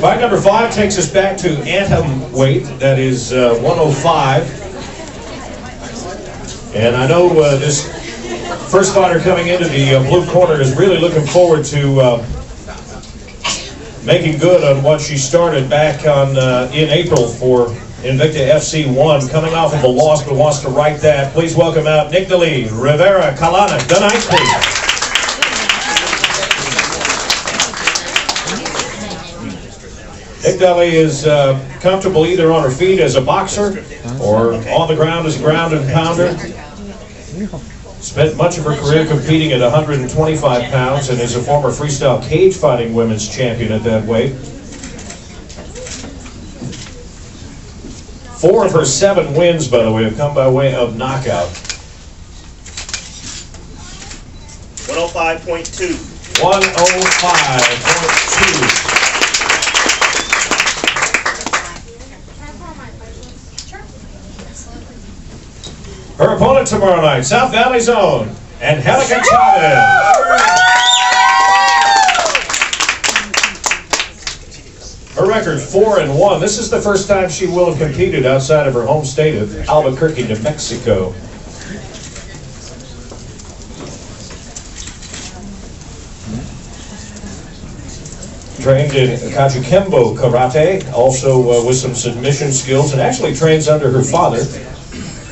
Fight number 5 takes us back to atom weight, that is 105. And I know this first fighter coming into the blue corner is really looking forward to making good on what she started back on in April for Invicta FC 1, coming off of a loss but wants to right that. Please welcome out Nickdali Rivera Kalana. The Knights, please. Nickdali is comfortable either on her feet as a boxer or on the ground as a ground and pounder. Spent much of her career competing at 125 pounds and is a former freestyle cage fighting women's champion at that weight. 4 of her 7 wins, by the way, have come by way of knockout. 105.2. 105.2. Her opponent tomorrow night, South Valley's own, Angelica Chavez. Her record 4-1. This is the first time she will have competed outside of her home state of Albuquerque, New Mexico. Trained in Kajukembo Karate, also with some submission skills, and actually trains under her father.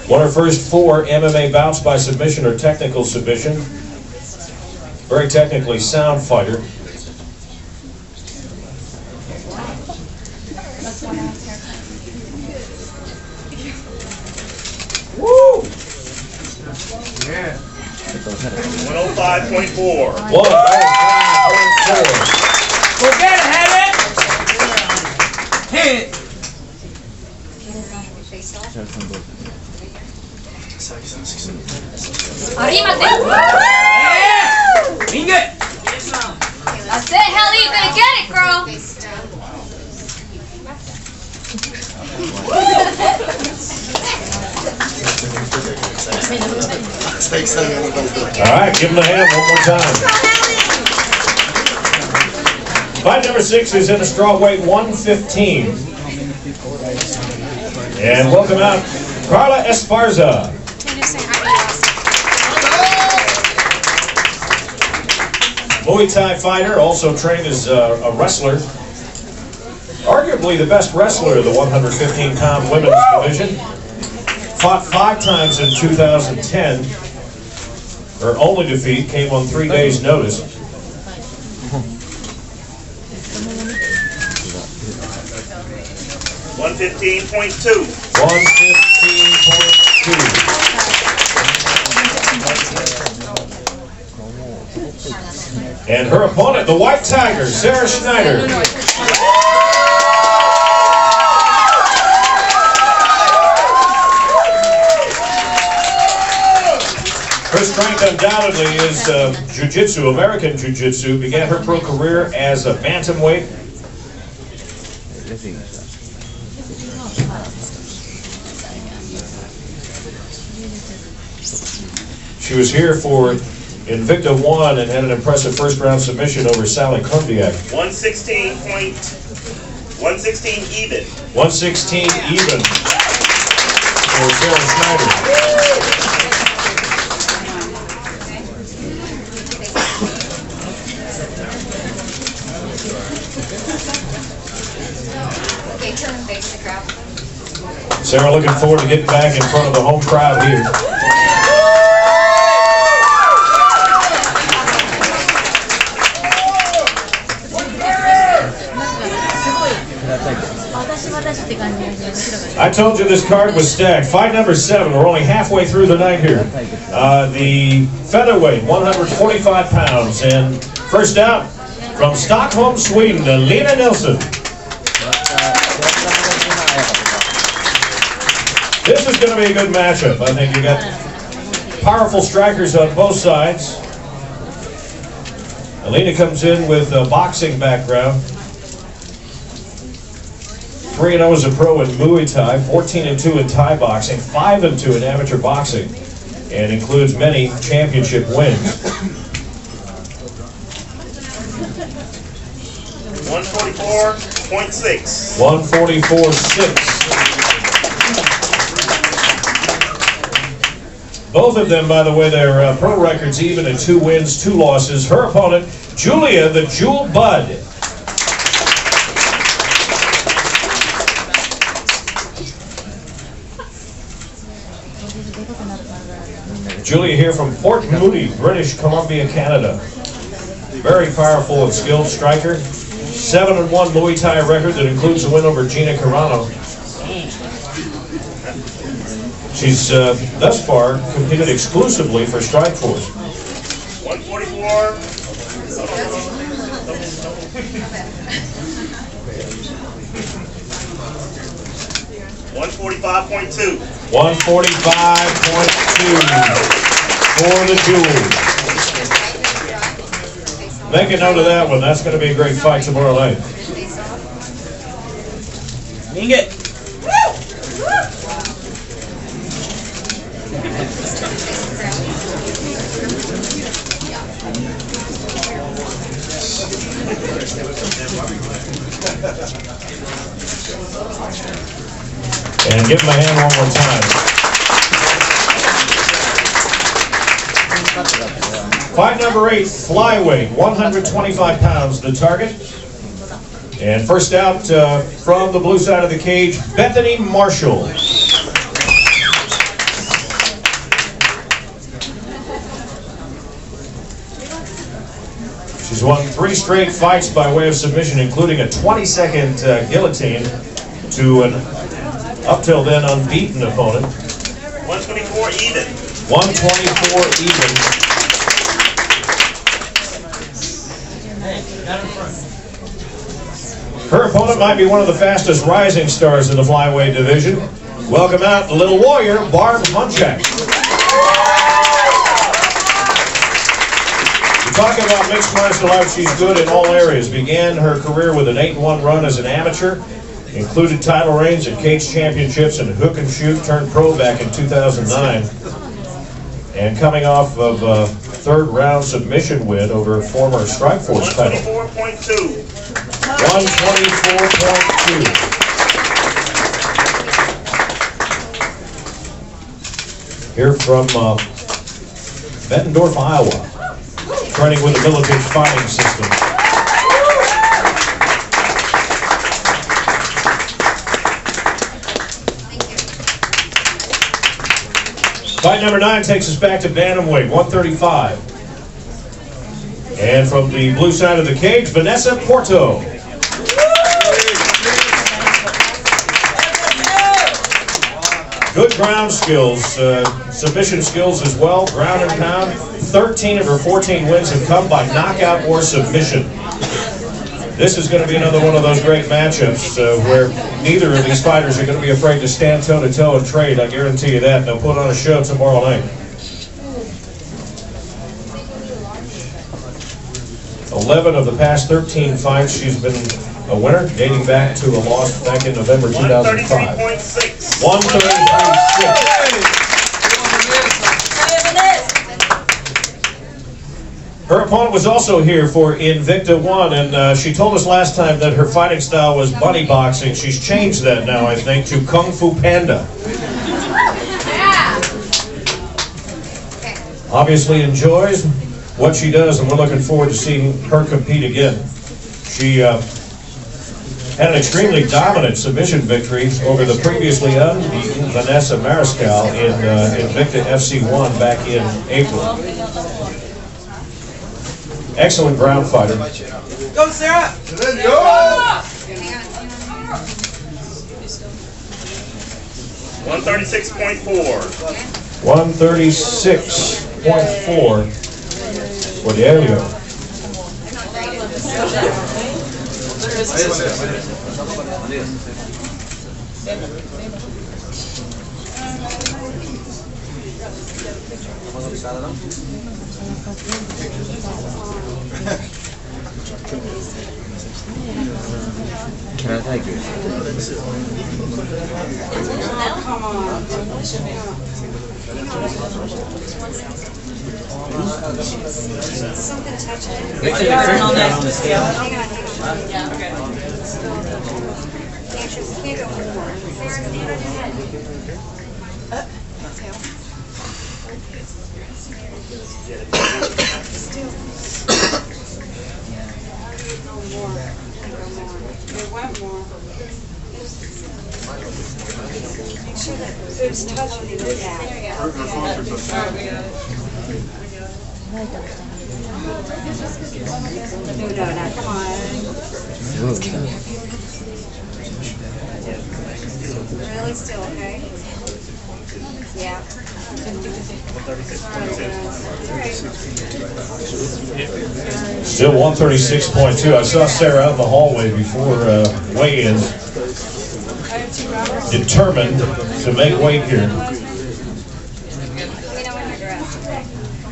Won her first 4 MMA bouts by submission or technical submission. Very technically sound fighter. Woo! Yeah. 105.4. 105.4. Go get it, have it! Hit it! Arrímate. Bring it! That's it, Helly. You better get it, girl. All right, give him a hand one more time. Fight number 6 is in a straw weight 115. And welcome out Carla Esparza. Muay Thai fighter, also trained as a wrestler. Arguably the best wrestler of the 115-pound women's division. Fought 5 times in 2010. Her only defeat came on 3 days' notice. $115.2. 115.2. And her opponent, the White Tiger, Sarah Schneider. Her strength undoubtedly is jiu-jitsu, American jiu-jitsu. Began her pro career as a bantamweight. She was here for Invicta 1 and had an impressive first-round submission over Sally Kundiak. 116 even. 116 even for Sarah Schneider. Sarah looking forward to getting back in front of the home crowd here. I told you this card was stacked. Fight number 7. We're only halfway through the night here. The featherweight, 145 pounds. And first out, from Stockholm, Sweden, Lena Nilsson. This is going to be a good matchup. I think you got powerful strikers on both sides. Alina comes in with a boxing background. 3-0 as a pro in Muay Thai, 14-2 in Thai boxing, 5-2 in amateur boxing, and includes many championship wins. 144.6. 144.6. Both of them, by the way, their pro records even at 2 wins, 2 losses. Her opponent, Julia the Jewel Bud. Julia here from Port Moody, British Columbia, Canada. Very powerful and skilled striker. 7-1 Muay Thai record that includes a win over Gina Carano. She's thus far competed exclusively for Strikeforce. 144. 145.2. 145.2 for the Jewel. Make a note of that one. That's going to be a great fight tomorrow night. Ding it. And give him a hand one more time. Fight number 8, flyweight, 125 pounds, the target. And first out from the blue side of the cage, Bethany Marshall. She's won 3 straight fights by way of submission, including a 20-second guillotine to an up till then unbeaten opponent. 124 even. 124 even. Her opponent might be one of the fastest rising stars in the flyweight division. Welcome out the little warrior, Barb Munchak. We talk about mixed martial arts, she's good in all areas. Began her career with an 8-1 run as an amateur. Included title reigns at Cage Championships and Hook and Shoot, turned pro back in 2009. And coming off of a 3rd round submission win over former Strikeforce title. 124.2. 124.2. Here from Bettendorf, Iowa. Training with the Militant Fighting System. Fight number 9 takes us back to bantamweight, 135. And from the blue side of the cage, Vanessa Porto. Good ground skills, submission skills as well, ground and pound. 13 of her 14 wins have come by knockout or submission. This is going to be another one of those great matchups where neither of these fighters are going to be afraid to stand toe-to-toe and trade. I guarantee you that. They'll put on a show tomorrow night. 11 of the past 13 fights, she's been a winner, dating back to a loss back in November 2005. 133.6. 133.6. Her opponent was also here for Invicta 1, and she told us last time that her fighting style was bunny boxing. She's changed that now, I think, to Kung Fu Panda. Obviously enjoys what she does, and we're looking forward to seeing her compete again. She had an extremely dominant submission victory over the previously unbeaten Vanessa Mariscal in Invicta FC 1 back in April. Excellent ground fighter. Go, Sarah! 136.4. 136.4 for Diego. Can I take it? Come on. Something touching. Make sure the on the scale. Hang on. Make sure that food's touching you with that. No, not come on. Really still, okay? Yeah. Still 136.2. I saw Sarah out in the hallway before weigh-ins, determined to make weight here.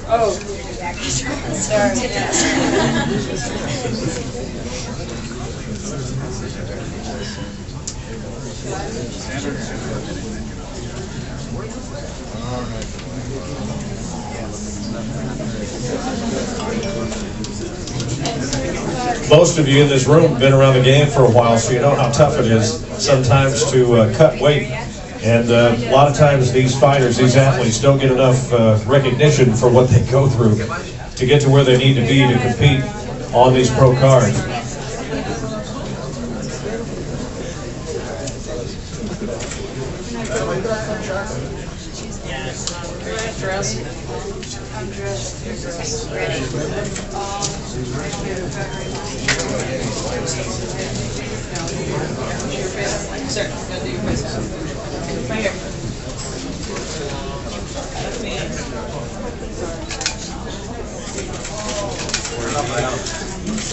Oh. Sorry. Most of you in this room have been around the game for a while, so you know how tough it is sometimes to cut weight. And a lot of times these fighters, these athletes, don't get enough recognition for what they go through to get to where they need to be to compete on these pro cards.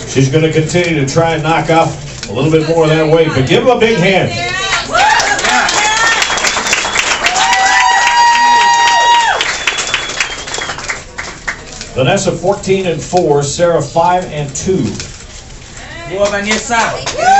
She's going to continue to try and knock off a little bit more of that weight, but give them a big hand. Vanessa 14-4, Sarah 5-2. Boa, Vanessa.